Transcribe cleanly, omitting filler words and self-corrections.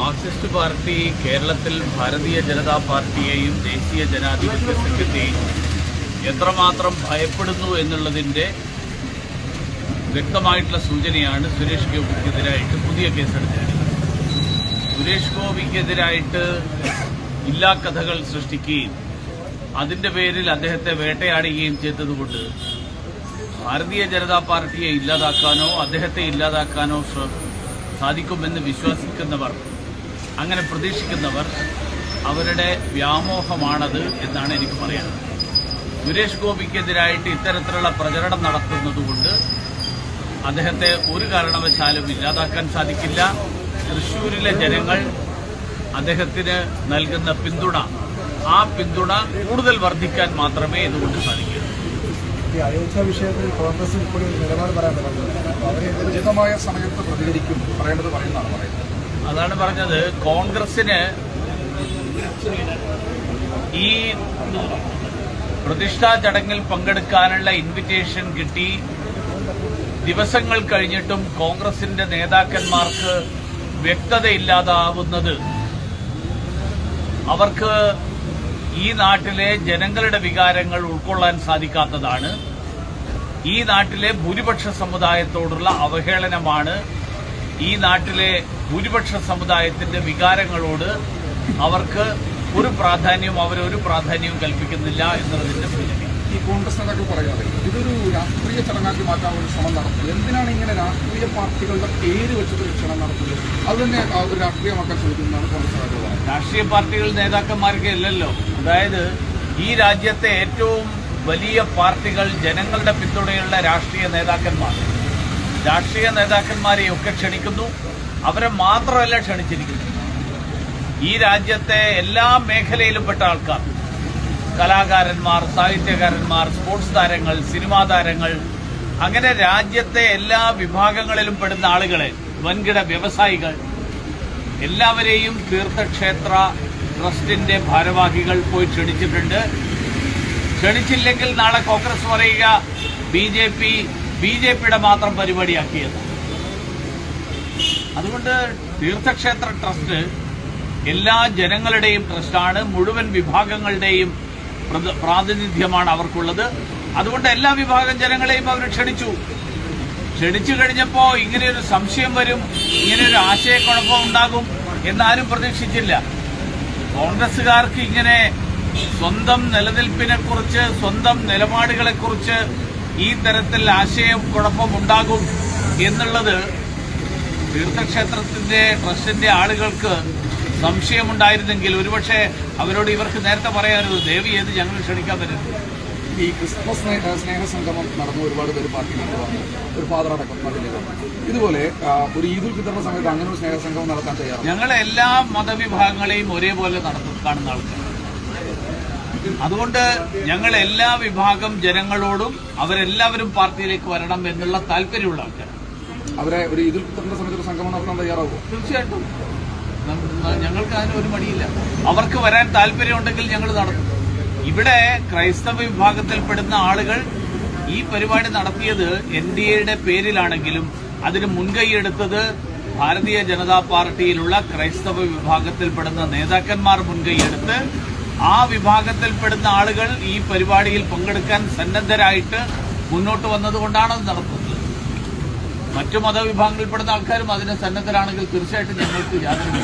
Marxist party കേരളത്തിൽ ഭാരതീയ ജനതാ പാർട്ടിയെയും ദേശീയ ജനാധിപത്യ സഖ്യത്തെയും എത്രമാത്രം ഭയപ്പെടുന്നു എന്നുള്ളതിൻ്റെ വ്യക്തമായിട്ടുള്ള സൂചനയാണ് സുരേഷ് ഗോപിക്കെതിരായിട്ട് പുതിയ കേസെടുത്തിരിക്കുന്നത്. സുരേഷ് ഗോപിക്കെതിരായിട്ട് ഇല്ലാ കഥകൾ സൃഷ്ടിക്കുകയും അതിൻ്റെ പേരിൽ അദ്ദേഹത്തെ വേട്ടയാടുകയും ചെയ്തതുകൊണ്ട് ഭാരതീയ ജനതാ പാർട്ടിയെ ഇല്ലാതാക്കാനോ അദ്ദേഹത്തെ ഇല്ലാതാക്കാനോ സാധിക്കുമെന്ന് വിശ്വസിക്കുന്നവർ, അങ്ങനെ പ്രതീക്ഷിക്കുന്നവർ, അവരുടെ വ്യാമോഹമാണത് എന്നാണ് എനിക്ക് പറയാനുള്ളത്. സുരേഷ് ഗോപിക്കെതിരായിട്ട് ഇത്തരത്തിലുള്ള പ്രചരണം നടത്തുന്നതുകൊണ്ട് അദ്ദേഹത്തെ ഒരു കാരണവശാലും ഇല്ലാതാക്കാൻ സാധിക്കില്ല. തൃശ്ശൂരിലെ ജനങ്ങൾ അദ്ദേഹത്തിന് നൽകുന്ന പിന്തുണ, ആ പിന്തുണ കൂടുതൽ വർദ്ധിക്കാൻ മാത്രമേ ഇതുകൊണ്ട് സാധിക്കൂ. ഈ അയോധ്യ വിഷയത്തിൽ കോൺഗ്രസ് ഇപ്പോൾ നിലപാട് പറയാൻ പറ്റുന്നത് ഉചിതമായ സമയത്ത് പ്രതികരിക്കും, പറയേണ്ടത് പറയുന്നതാണ് പറയുന്നത്. അതാണ് പറഞ്ഞത്. കോൺഗ്രസിന് ഈ പ്രതിഷ്ഠാ ചടങ്ങിൽ പങ്കെടുക്കാനുള്ള ഇൻവിറ്റേഷൻ കിട്ടി ദിവസങ്ങൾ കഴിഞ്ഞിട്ടും കോൺഗ്രസിന്റെ നേതാക്കന്മാർക്ക് വ്യക്തതയില്ലാതാവുന്നത് അവർക്ക് ഈ നാട്ടിലെ ജനങ്ങളുടെ വികാരങ്ങൾ ഉൾക്കൊള്ളാൻ സാധിക്കാത്തതാണ്. ഈ നാട്ടിലെ ഭൂരിപക്ഷ സമുദായത്തോടുള്ള അവഹേളനമാണ്. ഈ നാട്ടിലെ ഭൂരിപക്ഷ സമുദായത്തിന്റെ വികാരങ്ങളോട് അവർക്ക് അവരൊരു പ്രാധാന്യവും കൽപ്പിക്കുന്നില്ല എന്നുള്ളതിന്റെ സൂചന. ഈ കോൺഗ്രസ് നേതാക്കൾ പറയാതെ ഇതൊരു രാഷ്ട്രീയ ചടങ്ങാക്കി മാറ്റാനുള്ള ശ്രമം നടത്തുന്നത്. എന്തിനാണ് ഇങ്ങനെ രാഷ്ട്രീയ പാർട്ടികളുടെ പേര് വെച്ചിട്ട് ക്ഷണം നടത്തുന്നത്? അത് തന്നെ ഒരു രാഷ്ട്രീയമാക്കാൻ ശ്രമിക്കുന്നതാണ് കോൺഗ്രസ് നേതാക്കൾ. രാഷ്ട്രീയ പാർട്ടികൾ നേതാക്കന്മാർക്ക് ഇല്ലല്ലോ. അതായത് ഈ രാജ്യത്തെ ഏറ്റവും വലിയ പാർട്ടികൾ, ജനങ്ങളുടെ പിന്തുണയുള്ള രാഷ്ട്രീയ നേതാക്കന്മാരെയൊക്കെ ക്ഷണിക്കുന്നു. അവരെ മാത്രമല്ല ക്ഷണിച്ചിരിക്കുന്നു, ഈ രാജ്യത്തെ എല്ലാ മേഖലയിലും പെട്ട ആൾക്കാർ, കലാകാരന്മാർ, സാഹിത്യകാരന്മാർ, സ്പോർട്സ് താരങ്ങൾ, സിനിമാ താരങ്ങൾ, അങ്ങനെ രാജ്യത്തെ എല്ലാ വിഭാഗങ്ങളിലും പെടുന്ന ആളുകളെ, വൻകിട വ്യവസായികൾ, എല്ലാവരെയും തീർത്ഥക്ഷേത്ര ട്രസ്റ്റിന്റെ ഭാരവാഹികൾ പോയി ക്ഷണിച്ചിട്ടുണ്ട്. ക്ഷണിച്ചില്ലെങ്കിൽ നാളെ കോൺഗ്രസ് പറയുക ബി.ജെ.പിയുടെ മാത്രം പരിപാടിയാക്കിയത്. അതുകൊണ്ട് തീർത്ഥക്ഷേത്ര ട്രസ്റ്റ് എല്ലാ ജനങ്ങളുടെയും ട്രസ്റ്റാണ്, മുഴുവൻ വിഭാഗങ്ങളുടെയും പ്രാതിനിധ്യമാണ് അവർക്കുള്ളത്. അതുകൊണ്ട് എല്ലാ വിഭാഗം ജനങ്ങളെയും അവർ ക്ഷണിച്ചു കഴിഞ്ഞപ്പോൾ ഇങ്ങനെയൊരു സംശയം വരും, ഇങ്ങനെയൊരു ആശയക്കുഴപ്പം ഉണ്ടാകും എന്നാരും പ്രതീക്ഷിച്ചില്ല. കോൺഗ്രസുകാർക്ക് ഇങ്ങനെ സ്വന്തം നിലനിൽപ്പിനെക്കുറിച്ച്, സ്വന്തം നിലപാടുകളെക്കുറിച്ച് ഈ തരത്തിൽ ആശയക്കുഴപ്പമുണ്ടാകും എന്നുള്ളത് തീർത്ഥക്ഷേത്രത്തിന്റെ ട്രസ്റ്റിന്റെ ആളുകൾക്ക് സംശയമുണ്ടായിരുന്നെങ്കിൽ ഒരുപക്ഷെ അവരോട് ഇവർക്ക് നേരത്തെ പറയാമായിരുന്നു, ദേവി ഏത് ഞങ്ങൾ ക്ഷണിക്കാൻ പറ്റും. ഈ ക്രിസ്മസ് സ്നേഹസംഗമം നടന്നു, ഒരുപാട് പേര് പാർട്ടിയിലേക്ക് വന്നു, ഒരു ഫാദർ അടക്കം അതിലേക്ക്. ഇതുപോലെ ഒരു ഈദുൽ ഫിത്തറിന്റെ സമയത്ത് അങ്ങനെ ഒരു സ്നേഹസംഗമം നടത്താൻ തയ്യാറാണ്. ഞങ്ങൾ എല്ലാ മതവിഭാഗങ്ങളെയും ഒരേപോലെ കാണുന്ന ആൾക്കാർ. അതുകൊണ്ട് ഞങ്ങൾ എല്ലാ വിഭാഗം ജനങ്ങളോടും അവരെല്ലാവരും പാർട്ടിയിലേക്ക് വരണം എന്നുള്ള താല്പര്യമുള്ള ആൾക്കാർ. അവരെ ഒരു ഈദുൽ ഫിത്തറിന്റെ സമയത്ത് ഒരു സംഗമം നടത്താൻ തയ്യാറാകുമോ? തീർച്ചയായിട്ടും. ഞങ്ങൾക്ക് അതിന് ഒരു മടിയില്ല. അവർക്ക് വരാൻ താല്പര്യമുണ്ടെങ്കിൽ ഞങ്ങൾ നടത്തും. ഇവിടെ ക്രൈസ്തവ വിഭാഗത്തിൽപ്പെടുന്ന ആളുകൾ ഈ പരിപാടി നടത്തിയത് NDAയുടെ പേരിലാണെങ്കിലും അതിന് മുൻകൈയെടുത്തത് ഭാരതീയ ജനതാ പാർട്ടിയിലുള്ള ക്രൈസ്തവ വിഭാഗത്തിൽപ്പെടുന്ന നേതാക്കന്മാർ മുൻകൈയെടുത്ത് ആ വിഭാഗത്തിൽപ്പെടുന്ന ആളുകൾ ഈ പരിപാടിയിൽ പങ്കെടുക്കാൻ സന്നദ്ധരായിട്ട് മുന്നോട്ട് വന്നതുകൊണ്ടാണ് അത് നടത്തുന്നത്. മറ്റു മതവിഭാഗങ്ങളിൽപ്പെടുന്ന ആൾക്കാരും അതിന് സന്നദ്ധരാണെങ്കിൽ തീർച്ചയായിട്ടും ഞങ്ങൾക്ക് യാതൊരു